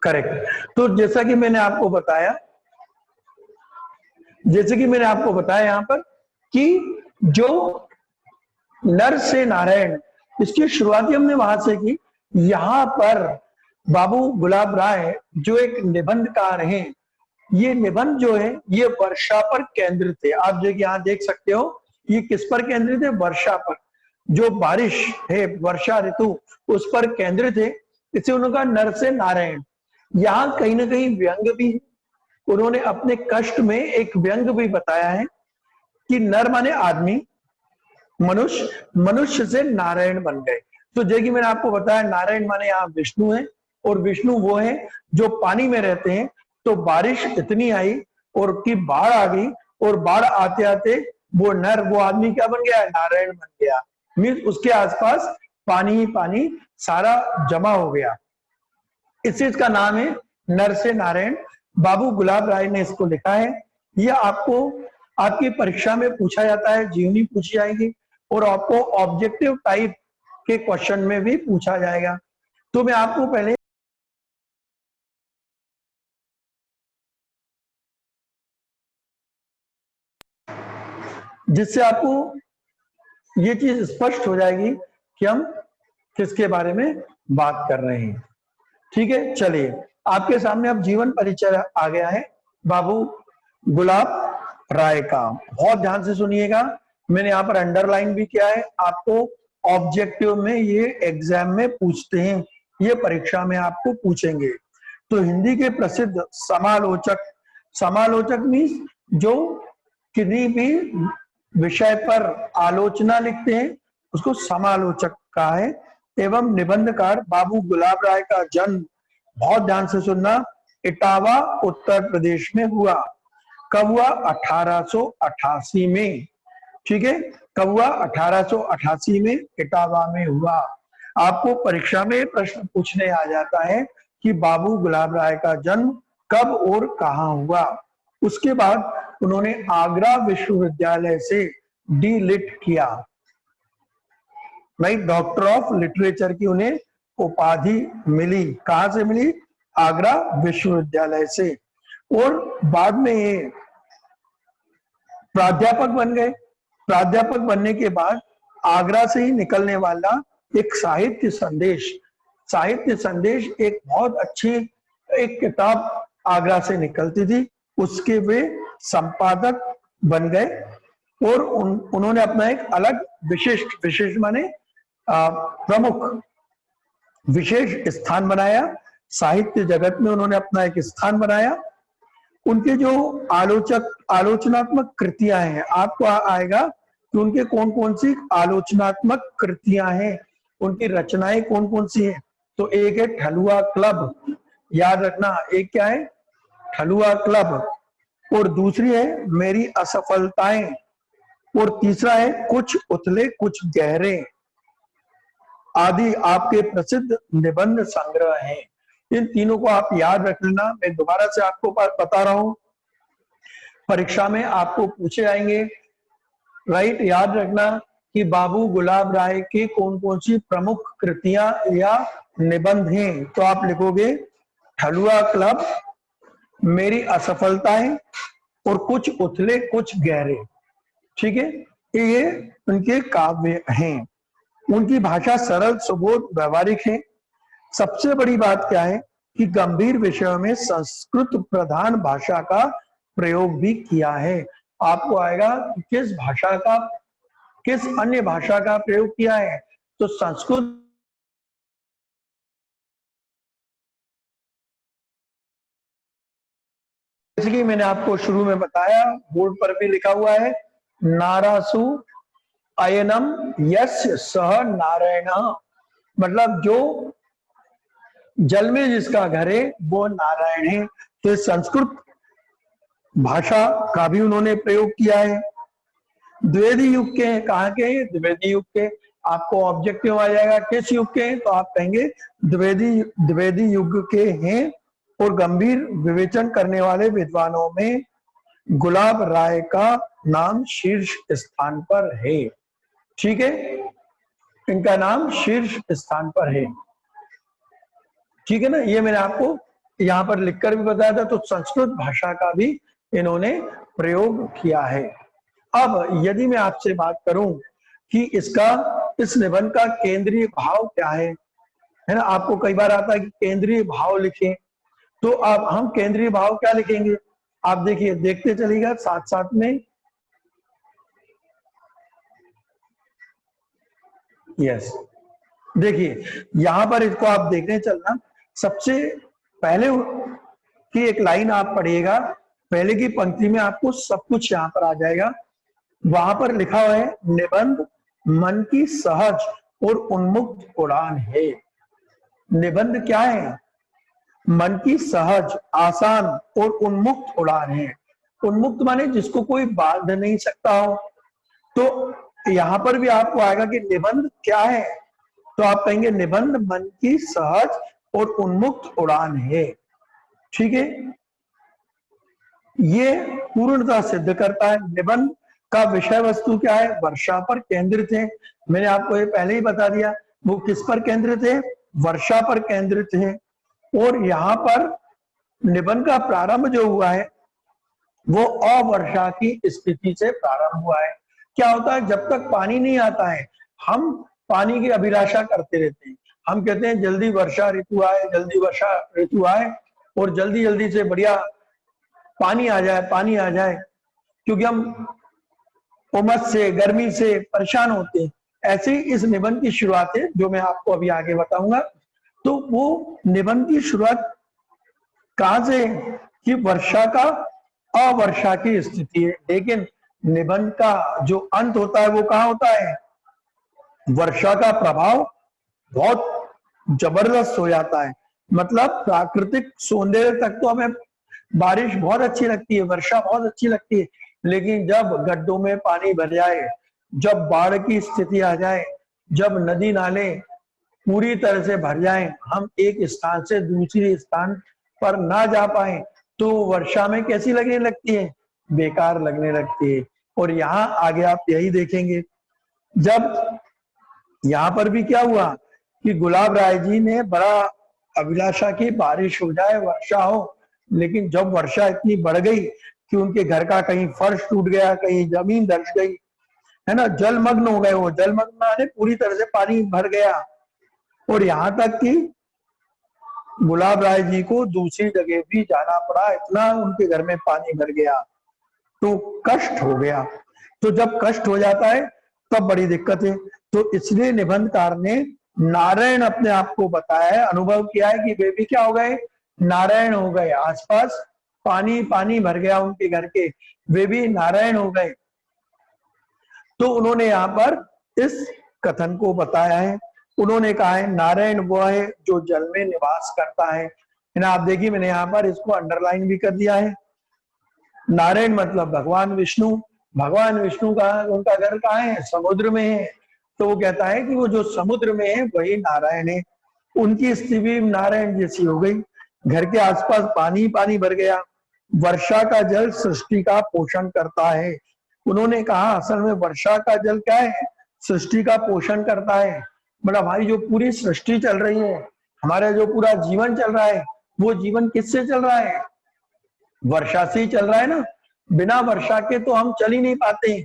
Correct. तो जैसा कि मैंने आपको बताया यहाँ पर कि जो नर से नारायण, इसकी शुरुआती हमने वहां से की। यहाँ पर बाबू गुलाब राय जो एक निबंधकार हैं, ये निबंध जो है ये वर्षा पर केंद्रित थे। आप जो यहाँ देख सकते हो ये किस पर केंद्रित है? वर्षा पर। जो बारिश है, वर्षा ऋतु, उस पर केंद्रित है। इसे उनका नर से नारायण। यहाँ कहीं ना कहीं व्यंग भी, उन्होंने अपने कष्ट में एक व्यंग भी बताया है कि नर माने आदमी, मनुष्य, मनुष्य से नारायण बन गए। तो जैसे कि मैंने आपको बताया, नारायण माने यहाँ विष्णु है, और विष्णु वो है जो पानी में रहते हैं। तो बारिश इतनी आई और की बाढ़ आ गई, और बाढ़ आते आते वो नर, वो आदमी क्या बन गया? नारायण बन गया। मीन्स उसके आसपास पानी ही पानी सारा जमा हो गया। इस चीज का नाम है नर से नारायण। बाबू गुलाब राय ने इसको लिखा है। यह आपको आपकी परीक्षा में पूछा जाता है, जीवनी पूछी जाएगी, और आपको ऑब्जेक्टिव टाइप के क्वेश्चन में भी पूछा जाएगा। तो मैं आपको पहले जिससे आपको ये चीज स्पष्ट हो जाएगी कि हम किसके बारे में बात कर रहे हैं। ठीक है, चलिए आपके सामने अब जीवन परिचय आ गया है बाबू गुलाब राय का। बहुत ध्यान से सुनिएगा, मैंने यहाँ पर अंडरलाइन भी किया है। आपको ऑब्जेक्टिव में, ये एग्जाम में पूछते हैं, ये परीक्षा में आपको पूछेंगे। तो हिंदी के प्रसिद्ध समालोचक, समालोचक मीन्स जो किसी भी विषय पर आलोचना लिखते हैं उसको समालोचक कहा है। एवं निबंधकार बाबू गुलाब राय का जन्म, बहुत ध्यान से सुनना, इटावा उत्तर प्रदेश में हुआ। कब हुआ? 1888 में। ठीक है, कब हुआ? 1888 में इटावा में हुआ। आपको परीक्षा में प्रश्न पूछने आ जाता है कि बाबू गुलाब राय का जन्म कब और कहां हुआ। उसके बाद उन्होंने आगरा विश्वविद्यालय से डी.लिट किया, नहीं, डॉक्टर ऑफ लिटरेचर की उन्हें उपाधि मिली। कहां से मिली? आगरा विश्वविद्यालय से। और बाद में ये प्राध्यापक बन गए। प्राध्यापक बनने के बाद आगरा से ही निकलने वाला एक साहित्य संदेश, साहित्य संदेश एक बहुत अच्छी एक किताब आगरा से निकलती थी, उसके वे संपादक बन गए। और उन्होंने अपना एक अलग विशिष्ट, विशेष माने प्रमुख, विशेष स्थान बनाया साहित्य जगत में। उन्होंने अपना एक स्थान बनाया। उनके जो आलोचनात्मक कृतियां हैं, आपको आएगा कि उनके कौन कौन सी आलोचनात्मक कृतियां हैं, उनकी रचनाएं कौन कौन सी हैं। तो एक है ठलुआ क्लब, याद रखना, एक क्या है? ठलुआ क्लब। और दूसरी है मेरी असफलताएं, और तीसरा है कुछ उथले कुछ गहरे, आदि आपके प्रसिद्ध निबंध संग्रह हैं। इन तीनों को आप याद रख लेना। मैं दोबारा से आपको बता रहा हूं, परीक्षा में आपको पूछे जाएंगे। राइट, याद रखना कि बाबू गुलाब राय के कौन कौन सी प्रमुख कृतियां या निबंध हैं। तो आप लिखोगे ठलुआ क्लब, मेरी असफलताएं, और कुछ उथले कुछ गहरे। ठीक है, ये उनके काव्य हैं। उनकी भाषा सरल, सुबोध, व्यवहारिक है। सबसे बड़ी बात क्या है कि गंभीर विषयों में संस्कृत प्रधान भाषा का प्रयोग भी किया है। आपको आएगा कि किस भाषा का, किस अन्य भाषा का प्रयोग किया है, तो संस्कृत। जैसे कि मैंने आपको शुरू में बताया, बोर्ड पर भी लिखा हुआ है, नारासु अयनम यस्य सह नारायण, मतलब जो जल में जिसका घर है वो नारायण है। तो संस्कृत भाषा का भी उन्होंने प्रयोग किया है। द्विवेदी युग के हैं, कहाँ के हैं? द्विवेदी युग के। आपको ऑब्जेक्टिव आ जाएगा किस युग के हैं, तो आप कहेंगे द्विवेदी युग के हैं। और गंभीर विवेचन करने वाले विद्वानों में गुलाब राय का नाम शीर्ष स्थान पर है। ठीक है, इनका नाम शीर्ष स्थान पर है। ठीक है ना, ये मैंने आपको यहाँ पर लिखकर भी बताया था, तो संस्कृत भाषा का भी इन्होंने प्रयोग किया है। अब यदि मैं आपसे बात करूं कि इस निबंध का केंद्रीय भाव क्या है ना, आपको कई बार आता है कि केंद्रीय भाव लिखें, तो अब हम केंद्रीय भाव क्या लिखेंगे, आप देखिए, देखते चलिएगा साथ साथ में। यस, देखिए यहां पर इसको आप देखने चलना, सबसे पहले की एक लाइन आप पढ़िएगा, पहले की पंक्ति में आपको सब कुछ यहां पर आ जाएगा। वहां पर लिखा हुआ है, निबंध मन की सहज और उन्मुक्त उड़ान है। निबंध क्या है? मन की सहज, आसान और उन्मुक्त उड़ान है। उन्मुक्त माने जिसको कोई बांध नहीं सकता हो। तो यहां पर भी आपको आएगा कि निबंध क्या है, तो आप कहेंगे निबंध मन की सहज और उन्मुक्त उड़ान है। ठीक है, ये पूर्णतः सिद्ध करता है। निबंध का विषय वस्तु क्या है? वर्षा पर केंद्रित है। मैंने आपको ये पहले ही बता दिया, वो किस पर केंद्रित है? वर्षा पर केंद्रित है। और यहाँ पर निबंध का प्रारंभ जो हुआ है वो अवर्षा की स्थिति से प्रारंभ हुआ है। क्या होता है, जब तक पानी नहीं आता है हम पानी की अभिलाषा करते रहते हैं। हम कहते हैं जल्दी वर्षा ऋतु आए, जल्दी वर्षा ऋतु आए और जल्दी जल्दी से बढ़िया पानी आ जाए, पानी आ जाए, क्योंकि हम उमस से, गर्मी से परेशान होते हैं। ऐसे ही इस निबंध की शुरुआत है, जो मैं आपको अभी आगे बताऊंगा। तो वो निबंध की शुरुआत कहां से? कि वर्षा का अवर्षा की स्थिति है। लेकिन निबंध का जो अंत होता है वो कहां होता है? वर्षा का प्रभाव बहुत जबरदस्त हो जाता है। मतलब प्राकृतिक सौंदर्य तक तो हमें बारिश बहुत अच्छी लगती है, वर्षा बहुत अच्छी लगती है, लेकिन जब गड्ढों में पानी भर जाए, जब बाढ़ की स्थिति आ जाए, जब नदी नाले पूरी तरह से भर जाए, हम एक स्थान से दूसरी स्थान पर ना जा पाए, तो वर्षा में कैसी लगने लगती है? बेकार लगने लगती है। और यहाँ आगे आप यही देखेंगे, जब यहाँ पर भी क्या हुआ कि गुलाब राय जी ने बड़ा अभिलाषा की बारिश हो जाए, वर्षा हो, लेकिन जब वर्षा इतनी बढ़ गई कि उनके घर का कहीं फर्श टूट गया, कहीं जमीन धंस गई, है ना, जलमग्न हो गए। वो जलमग्न माने पूरी तरह से पानी भर गया। और यहाँ तक कि गुलाब राय जी को दूसरी जगह भी जाना पड़ा, इतना उनके घर में पानी भर गया, तो कष्ट हो गया। तो जब कष्ट हो जाता है तब बड़ी दिक्कत है। तो इसलिए निबंधकार ने नारायण अपने आप को बताया है, अनुभव किया है कि वे भी क्या हो गए? नारायण हो गए। आसपास पानी पानी भर गया उनके घर के, वे भी नारायण हो गए। तो उन्होंने यहाँ पर इस कथन को बताया है। उन्होंने कहा है नारायण वो है जो जल में निवास करता है ना। आप देखिए मैंने यहाँ पर इसको अंडरलाइन भी कर दिया है। नारायण मतलब भगवान विष्णु। भगवान विष्णु का उनका घर कहाँ है? समुद्र में है। तो वो कहता है कि वो जो समुद्र में है वही नारायण है। उनकी स्थिति भी नारायण जैसी हो गई। घर के आसपास पानी पानी भर गया। वर्षा का जल सृष्टि का पोषण करता है। उन्होंने कहा असल में वर्षा का जल क्या है? सृष्टि का पोषण करता है। मतलब हमारी जो पूरी सृष्टि चल रही है, हमारा जो पूरा जीवन चल रहा है, वो जीवन किससे चल रहा है? वर्षा से ही चल रहा है ना। बिना वर्षा के तो हम चल ही नहीं पाते।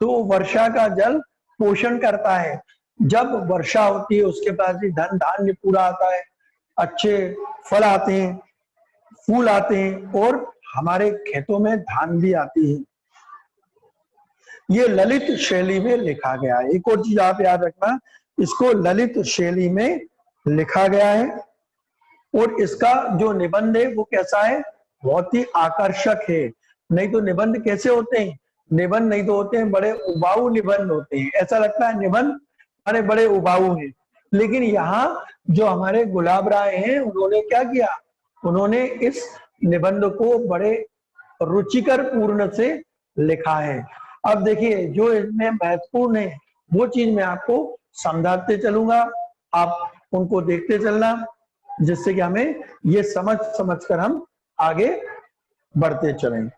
तो वर्षा का जल पोषण करता है। जब वर्षा होती है उसके पास भी धन धान्य पूरा आता है, अच्छे फल आते हैं, फूल आते हैं और हमारे खेतों में धान भी आती है। ये ललित शैली में लिखा गया है। एक और चीज आप याद रखना, इसको ललित शैली में लिखा गया है। और इसका जो निबंध है वो कैसा है? बहुत ही आकर्षक है। नहीं तो निबंध कैसे होते हैं? निबंध नहीं तो होते हैं बड़े उबाऊ निबंध होते हैं, ऐसा लगता है निबंध हमारे बड़े उबाऊ हैं। लेकिन यहाँ जो हमारे गुलाब राय हैं उन्होंने क्या किया? उन्होंने इस निबंध को बड़े रुचिकर पूर्ण से लिखा है। अब देखिए जो इसमें महत्वपूर्ण है वो चीज मैं आपको समझाते चलूंगा, आप उनको देखते चलना, जिससे कि हमें ये समझ कर हम आगे बढ़ते चलें।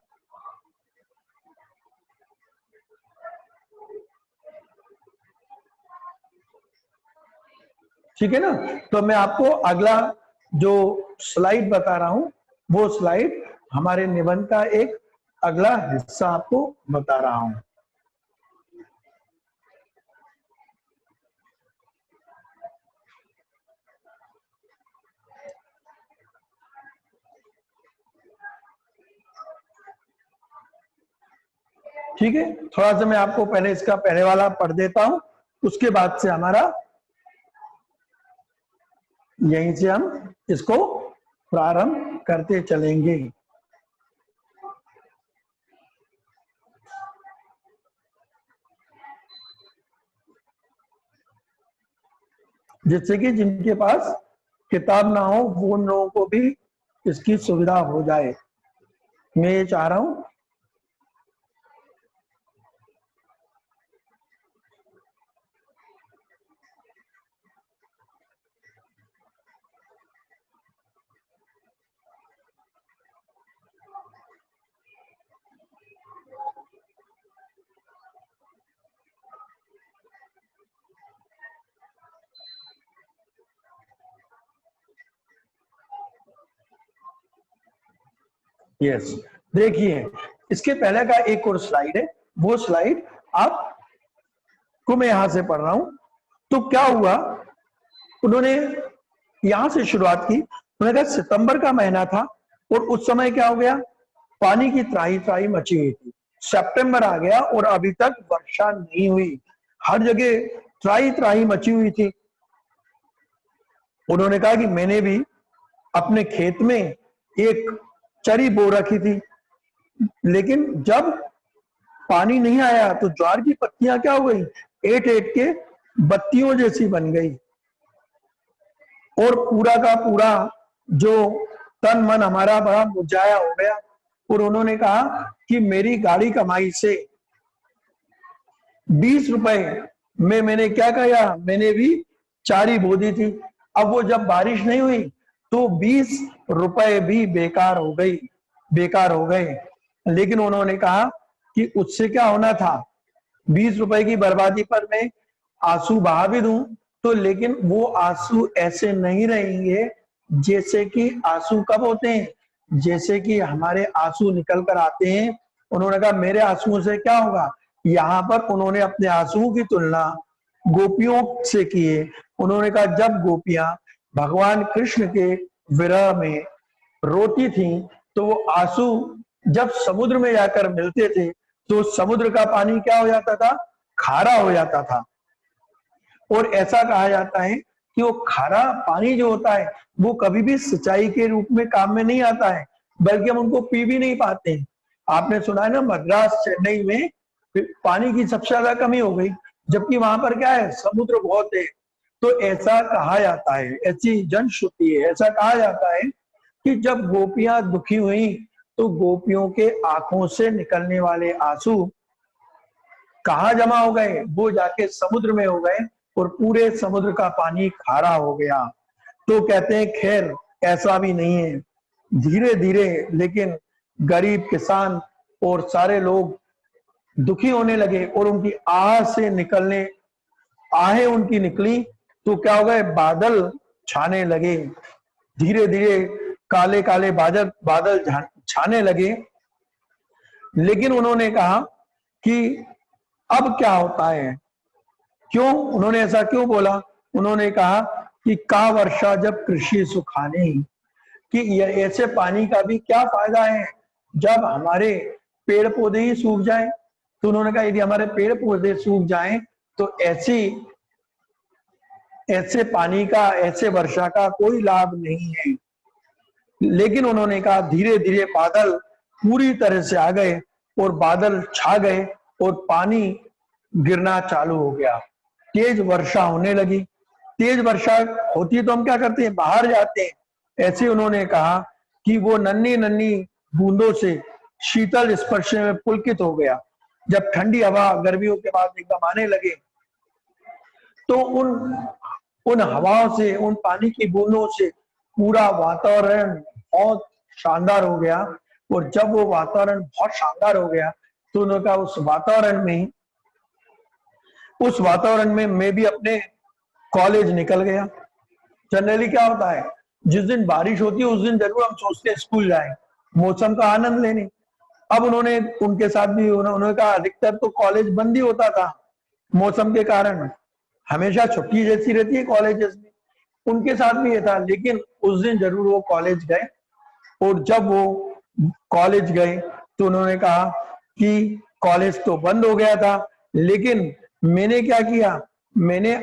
ठीक है ना। तो मैं आपको अगला जो स्लाइड बता रहा हूं वो स्लाइड हमारे निबंध का एक अगला हिस्सा आपको बता रहा हूं। ठीक है, थोड़ा सा मैं आपको पहले इसका पहले वाला पढ़ देता हूं, उसके बाद से हमारा यहीं से हम इसको प्रारंभ करते चलेंगे। जिससे कि जिनके पास किताब ना हो वो उन लोगों को भी इसकी सुविधा हो जाए, मैं ये चाह रहा हूं। यस, देखिए इसके पहले का एक और स्लाइड है, वो स्लाइड आपको मैं यहां से पढ़ रहा हूं। तो क्या हुआ, उन्होंने यहां से शुरुआत की। उन्होंने कहा सितंबर का महीना था और उस समय क्या हो गया, पानी की त्राही त्राही मची हुई थी। सितंबर आ गया और अभी तक वर्षा नहीं हुई, हर जगह त्राही त्राही मची हुई थी। उन्होंने कहा कि मैंने भी अपने खेत में एक चरी बो रखी थी, लेकिन जब पानी नहीं आया तो ज्वार की पत्तियां क्या हो गई, एट एट के बत्तियों जैसी बन गई और पूरा का पूरा जो तन मन हमारा बड़ा मुरझाया हो गया। और उन्होंने कहा कि मेरी गाड़ी कमाई से 20 रुपए में मैंने क्या किया, मैंने भी चारी बो दी थी। अब वो जब बारिश नहीं हुई तो 20 रुपए भी बेकार हो गई, बेकार हो गए। लेकिन उन्होंने कहा कि उससे क्या होना था, 20 रुपए की बर्बादी पर मैं आंसू बहा भी दूं तो, लेकिन वो आंसू ऐसे नहीं रहेंगे जैसे कि आंसू कब होते हैं, जैसे कि हमारे आंसू निकल कर आते हैं। उन्होंने कहा मेरे आंसुओं से क्या होगा। यहाँ पर उन्होंने अपने आंसुओं की तुलना गोपियों से किए। उन्होंने कहा जब गोपियां भगवान कृष्ण के विरह में रोती थी तो वो आंसू जब समुद्र में जाकर मिलते थे तो समुद्र का पानी क्या हो जाता था, खारा हो जाता था। और ऐसा कहा जाता है कि वो खारा पानी जो होता है वो कभी भी सिंचाई के रूप में काम में नहीं आता है, बल्कि हम उनको पी भी नहीं पाते हैं। आपने सुना है ना, मद्रास चेन्नई में पानी की सबसे ज्यादा कमी हो गई, जबकि वहां पर क्या है, समुद्र बहुत है। तो ऐसा कहा जाता है, ऐसी जनश्रुति है, ऐसा कहा जाता है कि जब गोपियां दुखी हुई तो गोपियों के आंखों से निकलने वाले आंसू कहाँ जमा हो गए, वो जाके समुद्र में हो गए और पूरे समुद्र का पानी खारा हो गया। तो कहते हैं खैर ऐसा भी नहीं है, धीरे धीरे लेकिन गरीब किसान और सारे लोग दुखी होने लगे और उनकी आह से निकलने, आहें उनकी निकली तो क्या हो गए, बादल छाने लगे, धीरे धीरे काले काले बादल बादल छाने लगे। लेकिन उन्होंने कहा कि अब क्या होता है, क्यों उन्होंने ऐसा क्यों बोला। उन्होंने कहा कि का वर्षा जब कृषि सुखाने, कि ऐसे पानी का भी क्या फायदा है जब हमारे पेड़ पौधे ही सूख जाएं। तो उन्होंने कहा यदि हमारे पेड़ पौधे सूख जाएं तो ऐसे पानी का, ऐसे वर्षा का कोई लाभ नहीं है। लेकिन उन्होंने कहा धीरे धीरे बादल पूरी तरह से आ गए और बादल छा गए और पानी गिरना चालू हो गया, तेज वर्षा होने लगी। तेज वर्षा होती है तो हम क्या करते हैं, बाहर जाते हैं। ऐसे उन्होंने कहा कि वो नन्ही नन्ही बूंदों से शीतल स्पर्श में पुलकित हो गया। जब ठंडी हवा गर्मियों के बाद एकदम आने लगे तो उन उन हवाओं से, उन पानी की बूंदों से पूरा वातावरण बहुत शानदार हो गया। और जब वो वातावरण बहुत शानदार हो गया तो उन्होंने कहा उस वातावरण में मैं भी अपने कॉलेज निकल गया। जनरली क्या होता है, जिस दिन बारिश होती है उस दिन जरूर हम सोचते हैं स्कूल जाएं, मौसम का आनंद लेने। अब उन्होंने उनके साथ भी उन्होंने कहा अधिकतर तो कॉलेज बंद ही होता था मौसम के कारण, हमेशा छुट्टी जैसी रहती है कॉलेजेस में, उनके साथ भी ये था। लेकिन उस दिन जरूर वो कॉलेज गए, और जब वो कॉलेज गए तो उन्होंने कहा कि कॉलेज तो बंद हो गया था, लेकिन मैंने क्या किया, मैंने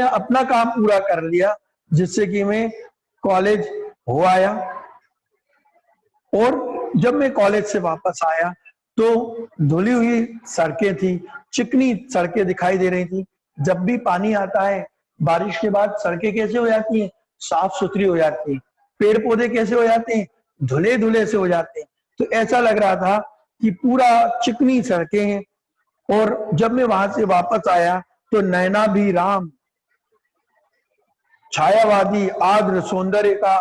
अपना काम पूरा कर लिया, जिससे कि मैं कॉलेज हो आया। और जब मैं कॉलेज से वापस आया तो धुली हुई सड़कें थी, चिकनी सड़कें दिखाई दे रही थी। जब भी पानी आता है बारिश के बाद, सड़कें कैसे हो जाती हैं, साफ सुथरी हो जाती है, पेड़ पौधे कैसे हो जाते हैं, धुले धुले से हो जाते हैं। तो ऐसा लग रहा था कि पूरा चिकनी सड़कें हैं। और जब मैं वहां से वापस आया तो नैना भी राम छायावादी आर्द्र सौंदर्य का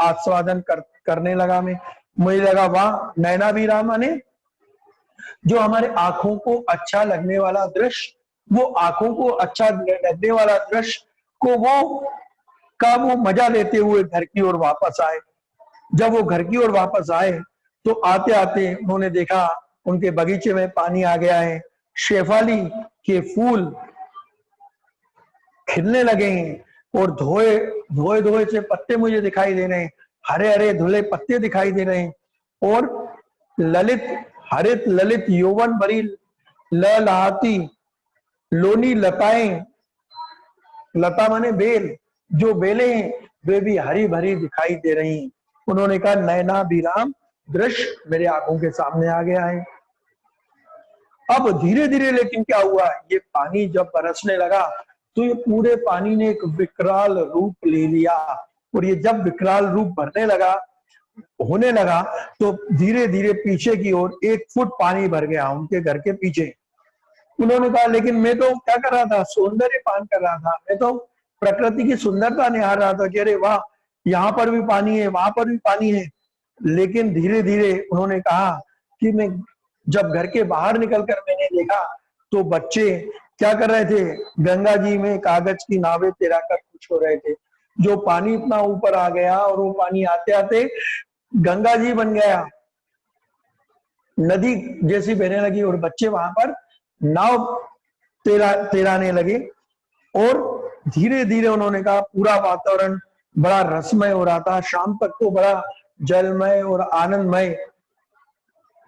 आस्वादन करने लगा मैं। मुझे लगा वाह, नैना भी राम माने जो हमारे आंखों को अच्छा लगने वाला दृश्य, वो आंखों को अच्छा लगने वाला दृश्य को वो मजा लेते हुए घर की ओर वापस आए। जब वो घर की ओर वापस आए तो आते आते उन्होंने देखा उनके बगीचे में पानी आ गया है, शेफाली के फूल खिलने लगे हैं और धोए धोए धोए से पत्ते मुझे दिखाई दे रहे हैं, हरे हरे धुले पत्ते दिखाई दे रहे हैं। और ललित हरित ललित यौवन भरी लहलहाती लोनी लताएं, लता माने बेल, जो बेलें हैं वे भी हरी भरी दिखाई दे रही हैं। उन्होंने कहा नैना विराम दृश्य मेरे आंखों के सामने आ गया है। अब धीरे धीरे लेकिन क्या हुआ, ये पानी जब बरसने लगा तो ये पूरे पानी ने एक विकराल रूप ले लिया। और ये जब विकराल रूप होने लगा तो धीरे धीरे पीछे की ओर 1 फुट पानी भर गया उनके घर के पीछे। उन्होंने कहा लेकिन मैं तो क्या कर रहा था, सौंदर्य पान कर रहा था, मैं तो प्रकृति की सुंदरता निहार रहा था कि अरे वाह, यहाँ पर भी पानी है, वहां पर भी पानी है। लेकिन धीरे धीरे उन्होंने कहा कि मैं जब घर के बाहर निकलकर मैंने देखा तो बच्चे क्या कर रहे थे, गंगा जी में कागज की नावें तैराकर खुश हो रहे थे। जो पानी इतना ऊपर आ गया और वो पानी आते आते गंगा जी बन गया, नदी जैसी बहने लगी और बच्चे वहां पर नाव तैराने लगे। और धीरे धीरे उन्होंने कहा पूरा वातावरण बड़ा रसमय हो रहा था, शाम तक तो बड़ा जलमय और आनंदमय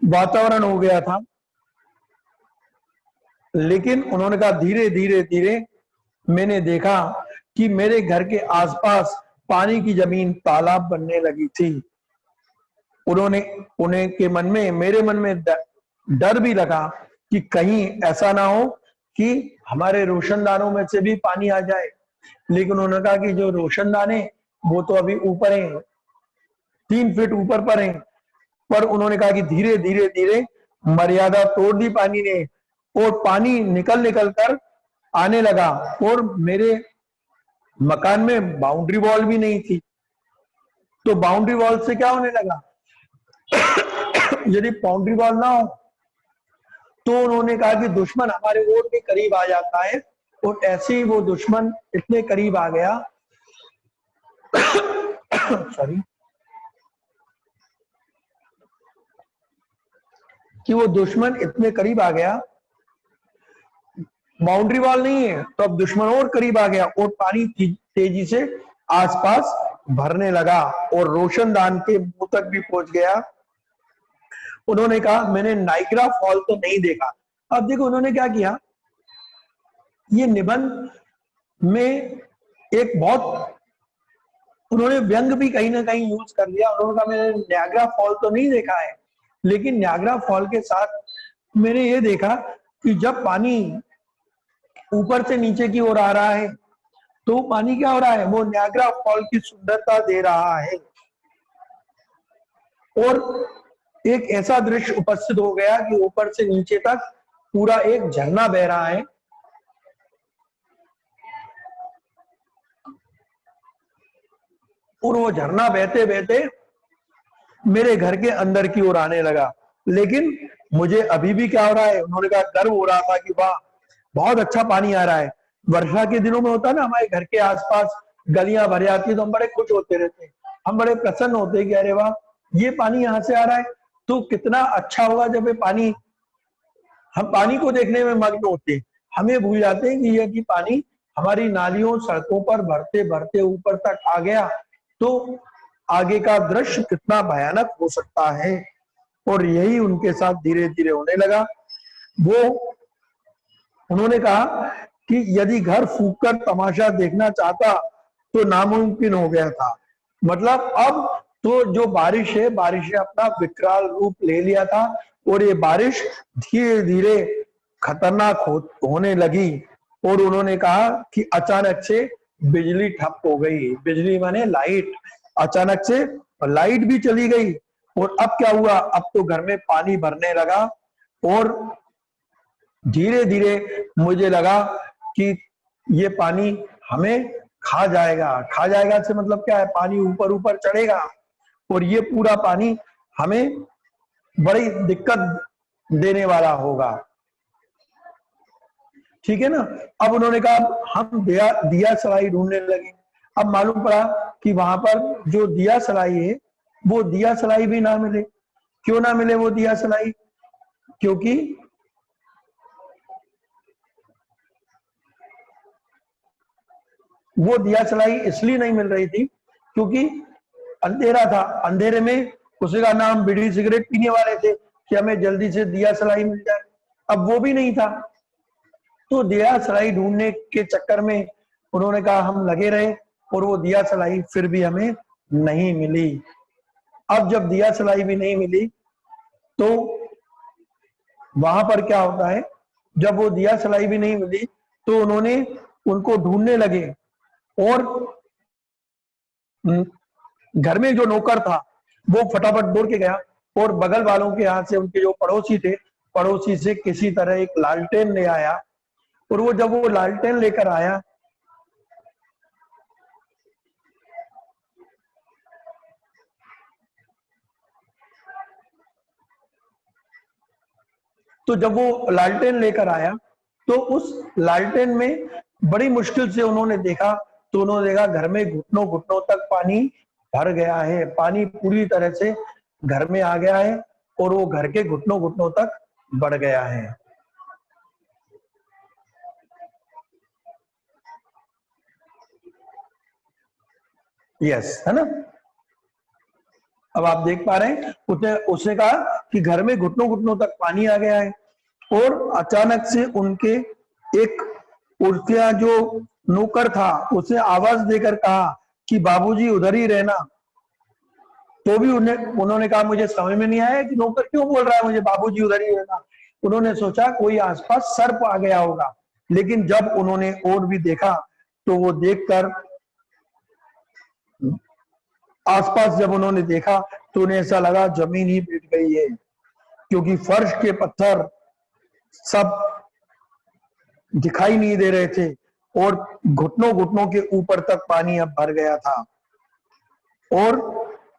वातावरण हो गया था। लेकिन उन्होंने कहा धीरे धीरे धीरे मैंने देखा कि मेरे घर के आसपास पानी की जमीन तालाब बनने लगी थी। उन्हें के मन में, मेरे मन में डर भी लगा कि कहीं ऐसा ना हो कि हमारे रोशनदानों में से भी पानी आ जाए। लेकिन उन्होंने कहा कि जो रोशनदाने वो तो अभी ऊपर हैं, 3 फीट ऊपर पर हैं। पर उन्होंने कहा कि धीरे धीरे धीरे मर्यादा तोड़ दी पानी ने, और पानी निकल निकल कर आने लगा। और मेरे मकान में बाउंड्री वॉल भी नहीं थी, तो बाउंड्री वॉल से क्या होने लगा, यदि बाउंड्री वॉल ना हो तो उन्होंने कहा कि दुश्मन हमारे और भी करीब आ जाता है। और ऐसे ही वो दुश्मन इतने करीब आ गया सॉरी कि वो दुश्मन इतने करीब आ गया, बाउंड्री वॉल नहीं है तो अब दुश्मन और करीब आ गया और पानी तेजी से आसपास भरने लगा और रोशनदान के मुंह तक भी पहुंच गया। उन्होंने कहा मैंने नाइग्रा फॉल तो नहीं देखा। अब देखो उन्होंने क्या किया, ये निबंध में एक बहुत उन्होंने व्यंग भी कहीं ना कहीं यूज कर लिया। उन्होंने कहा मैंने नायग्रा फॉल तो नहीं देखा है, लेकिन नायग्रा फॉल के साथ मैंने ये देखा कि जब पानी ऊपर से नीचे की ओर आ रहा है तो पानी क्या हो रहा है, वो नायग्रा फॉल की सुंदरता दे रहा है। और एक ऐसा दृश्य उपस्थित हो गया कि ऊपर से नीचे तक पूरा एक झरना बह रहा है। और वो झरना बहते बहते मेरे घर के अंदर की ओर आने लगा। लेकिन मुझे अभी भी क्या हो रहा है, उन्होंने कहा गर्व हो रहा था कि वाह बहुत अच्छा पानी आ रहा है। वर्षा के दिनों में होता है ना, हमारे घर के आसपास गलियां भर जाती है तो हम बड़े खुश होते रहते हैं, हम बड़े प्रसन्न होते हैं कि अरे वाह, ये पानी यहाँ से आ रहा है। तो कितना अच्छा होगा जब ये पानी, हम पानी को देखने में मग्न होते हैं, हमें भूल जाते हैं कि यह कि पानी हमारी नालियों सड़कों पर भरते भरते ऊपर तक आ गया तो आगे का दृश्य कितना भयानक हो सकता है। और यही उनके साथ धीरे धीरे होने लगा। वो उन्होंने कहा कि यदि घर फूंक कर तमाशा देखना चाहता तो नामुमकिन हो गया था। मतलब अब तो जो बारिश है, बारिश ने अपना विकराल रूप ले लिया था और ये बारिश धीरे धीरे खतरनाक होने लगी। और उन्होंने कहा कि अचानक से बिजली ठप हो गई। बिजली माने लाइट, अचानक से लाइट भी चली गई। और अब क्या हुआ, अब तो घर में पानी भरने लगा और धीरे धीरे मुझे लगा कि ये पानी हमें खा जाएगा। खा जाएगा से मतलब क्या है, पानी ऊपर ऊपर चढ़ेगा और ये पूरा पानी हमें बड़ी दिक्कत देने वाला होगा। ठीक है ना। अब उन्होंने कहा हम दिया सलाई ढूंढने लगे। अब मालूम पड़ा कि वहां पर जो दिया सलाई है वो दिया सलाई भी ना मिले। क्यों ना मिले वो दिया सलाई, क्योंकि वो दिया सलाई इसलिए नहीं मिल रही थी क्योंकि अंधेरा था। अंधेरे में उसी का नाम बीड़ी सिगरेट पीने वाले थे कि हमें जल्दी से दिया सलाई मिल जाए। अब वो भी नहीं था तो दिया सलाई ढूंढने के चक्कर में उन्होंने कहा हम लगे रहे और वो दिया सलाई फिर भी हमें नहीं मिली। अब जब दिया सलाई भी नहीं मिली तो वहां पर क्या होता है, जब वो दिया सलाई भी नहीं मिली तो उन्होंने उनको ढूंढने लगे। और घर में जो नौकर था वो फटाफट दौड़ के गया और बगल वालों के यहाँ से, उनके जो पड़ोसी थे, पड़ोसी से किसी तरह एक लालटेन ले आया। और वो जब वो लालटेन लेकर आया तो जब वो लालटेन लेकर आया तो उस लालटेन में बड़ी मुश्किल से उन्होंने देखा तो उन्होंने देखा घर में घुटनों घुटनों तक पानी भर गया है। पानी पूरी तरह से घर में आ गया है और वो घर के घुटनों घुटनों तक बढ़ गया है। यस, है ना। अब आप देख पा रहे हैं, उसने कहा कि घर में घुटनों घुटनों तक पानी आ गया है। और अचानक से उनके एक, उसका जो नौकर था उसने आवाज देकर कहा कि बाबूजी उधर ही रहना। तो भी उन्होंने कहा मुझे समझ में नहीं आया कि नौकर क्यों बोल रहा है मुझे बाबूजी उधर ही रहना। उन्होंने सोचा कोई आसपास सर्प आ गया होगा। लेकिन जब उन्होंने और भी देखा तो वो देखकर, आसपास जब उन्होंने देखा तो उन्हें ऐसा लगा जमीन ही बैठ गई है, क्योंकि फर्श के पत्थर सब दिखाई नहीं दे रहे थे और घुटनों घुटनों के ऊपर तक पानी अब भर गया था। और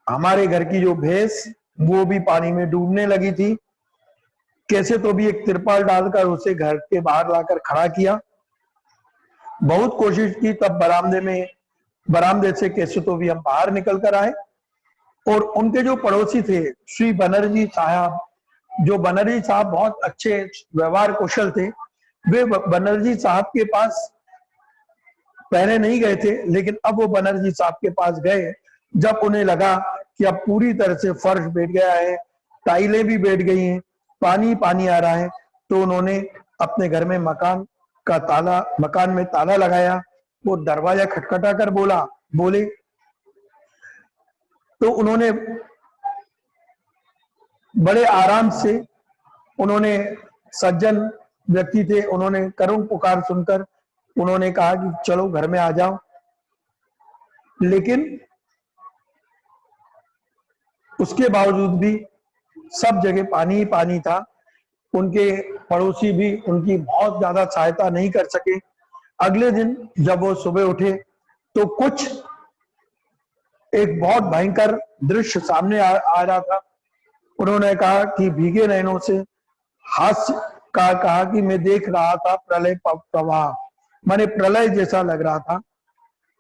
हमारे घर की जो भैंस वो भी पानी में डूबने लगी थी। कैसे तो भी एक तिरपाल डालकर उसे घर के बाहर लाकर खड़ा किया। बहुत कोशिश की, तब बरामदे से कैसे तो भी हम बाहर निकल कर आए। और उनके जो पड़ोसी थे श्री बनर्जी साहब, जो बनर्जी साहब बहुत अच्छे व्यवहार कौशल थे, वे बनर्जी साहब के पास पहले नहीं गए थे लेकिन अब वो बनर्जी साहब के पास गए जब उन्हें लगा कि अब पूरी तरह से फर्श बैठ गया है, टाइलें भी बैठ गई हैं, पानी पानी आ रहा है। तो उन्होंने अपने घर में मकान में ताला लगाया। वो दरवाजा खटखटा कर बोले। तो उन्होंने बड़े आराम से, उन्होंने, सज्जन व्यक्ति थे, उन्होंने करुण पुकार सुनकर उन्होंने कहा कि चलो घर में आ जाओ। लेकिन उसके बावजूद भी सब जगह पानी ही पानी था। उनके पड़ोसी भी उनकी बहुत ज्यादा सहायता नहीं कर सके। अगले दिन जब वो सुबह उठे तो कुछ एक बहुत भयंकर दृश्य सामने आ रहा था। उन्होंने कहा कि भीगे नयनों से हास्य का कहा कि मैं देख रहा था प्रलय प्रवाह। माने प्रलय जैसा लग रहा था।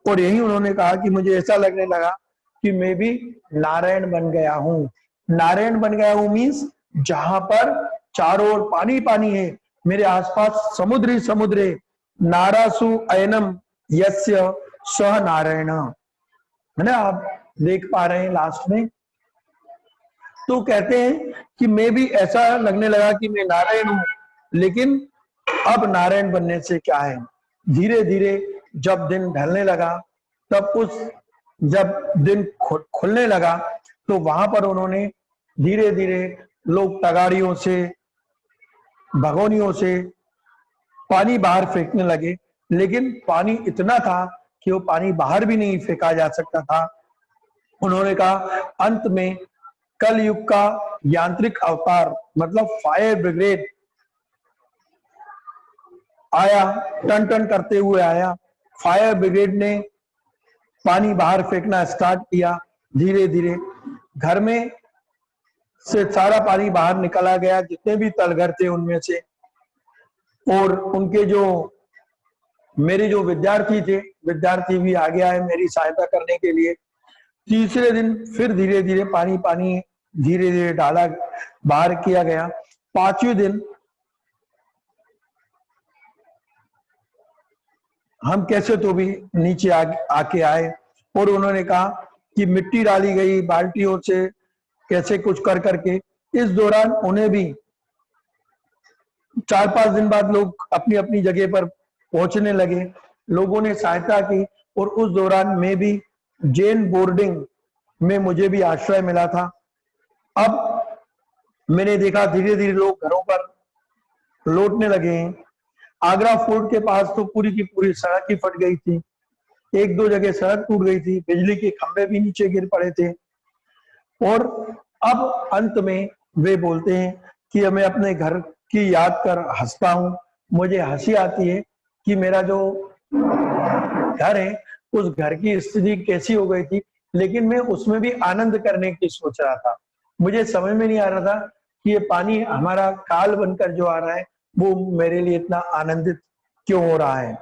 और यही उन्होंने कहा कि मुझे ऐसा लगने लगा कि मैं भी नारायण बन गया हूं। नारायण बन गया हूं मीन्स जहां पर चारों ओर पानी पानी है, मेरे आसपास समुद्र ही समुद्र है। नारासु अयनम यस्य सह नारायण, है ना, आप देख पा रहे हैं लास्ट में। तो कहते हैं कि मैं भी ऐसा लगने लगा कि मैं नारायण हूं, लेकिन अब नारायण बनने से क्या है। धीरे धीरे जब दिन ढलने लगा, तब जब दिन खुलने लगा, तो वहां पर उन्होंने धीरे धीरे लोग तगाड़ियों से, भगोनियों से पानी बाहर फेंकने लगे, लेकिन पानी इतना था कि वो पानी बाहर भी नहीं फेंका जा सकता था। उन्होंने कहा अंत में कल युग का यांत्रिक अवतार मतलब फायर ब्रिगेड आया, टन टन करते हुए आया। फायर ब्रिगेड ने पानी बाहर फेंकना स्टार्ट किया। धीरे धीरे घर में से सारा पानी बाहर निकला गया, जितने भी तलघर थे उनमें से। और उनके जो मेरे जो विद्यार्थी थे, विद्यार्थी भी आगे आए मेरी सहायता करने के लिए। तीसरे दिन फिर धीरे धीरे पानी पानी धीरे धीरे डाला बाहर किया गया। पांचवें दिन हम कैसे तो भी नीचे आके आए, और उन्होंने कहा कि मिट्टी डाली गई बाल्टियों से, कैसे कुछ कर करके। इस दौरान उन्हें भी 4-5 दिन बाद लोग अपनी अपनी जगह पर पहुंचने लगे, लोगों ने सहायता की। और उस दौरान मैं भी जैन बोर्डिंग में मुझे भी आश्रय मिला था। अब मैंने देखा धीरे धीरे लोग घरों पर लौटने लगे हैं। आगरा फोर्ट के पास तो पूरी की पूरी सड़क ही फट गई थी, एक दो जगह सड़क टूट गई थी, बिजली के खंभे भी नीचे गिर पड़े थे। और अब अंत में वे बोलते हैं कि मैं अपने घर की याद कर हंसता हूं। मुझे हंसी आती है कि मेरा जो घर है उस घर की स्थिति कैसी हो गई थी, लेकिन मैं उसमें भी आनंद करने की सोच रहा था। मुझे समझ में नहीं आ रहा था कि ये पानी हमारा काल बनकर जो आ रहा है वो मेरे लिए इतना आनंदित क्यों हो रहा है।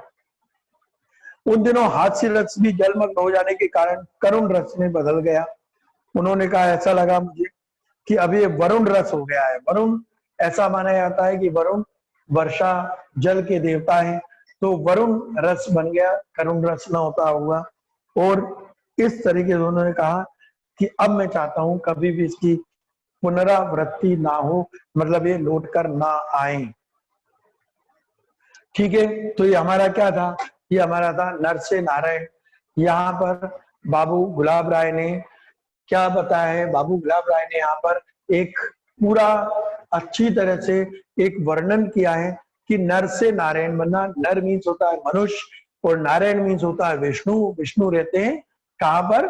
उन दिनों हास्य रस भी जलमग्न हो जाने के कारण करुण रस में बदल गया। उन्होंने कहा ऐसा लगा मुझे कि अब ये वरुण रस हो गया है। वरुण ऐसा माना जाता है कि वरुण वर्षा जल के देवता हैं, तो वरुण रस बन गया, करुण रस न होता होगा। और इस तरीके से उन्होंने कहा कि अब मैं चाहता हूं कभी भी इसकी पुनरावृत्ति ना हो, मतलब ये लौट कर ना आए। ठीक है, तो ये हमारा क्या था, ये हमारा था नर से नारायण। यहाँ पर बाबू गुलाब राय ने क्या बताया है, बाबू गुलाब राय ने यहाँ पर एक पूरा अच्छी तरह से एक वर्णन किया है कि नर से नारायण बनना। नर मीन्स होता है मनुष्य और नारायण मीन्स होता है विष्णु। विष्णु रहते हैं कहां पर,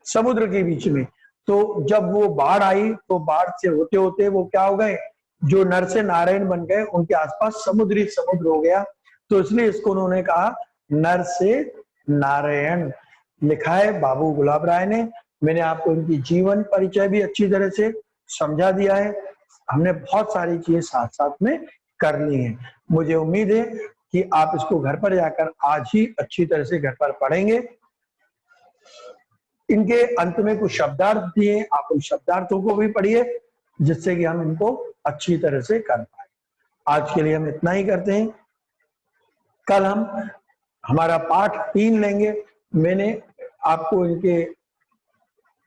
समुद्र के बीच में। तो जब वो बाढ़ आई तो बाढ़ से होते होते वो क्या हो गए, जो नर से नारायण बन गए, उनके आसपास समुद्र ही समुद्र हो गया। तो इसलिए इसको उन्होंने कहा नर से नारायण। लिखा है बाबू गुलाब राय ने। मैंने आपको इनकी जीवन परिचय भी अच्छी तरह से समझा दिया है। हमने बहुत सारी चीजें साथ साथ में कर ली हैं। मुझे उम्मीद है कि आप इसको घर पर जाकर आज ही अच्छी तरह से घर पर पढ़ेंगे। इनके अंत में कुछ शब्दार्थ दिए, आप उन शब्दार्थों को भी पढ़िए, जिससे कि हम इनको अच्छी तरह से कर पाए। आज के लिए हम इतना ही करते हैं। कल हम हमारा पाठ 3 लेंगे। मैंने आपको इनके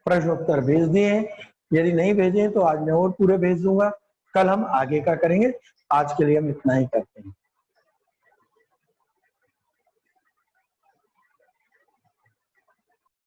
प्रश्न उत्तर भेज दिए हैं, यदि नहीं भेजे तो आज मैं और पूरे भेज दूंगा। कल हम आगे का करेंगे। आज के लिए हम इतना ही करते हैं।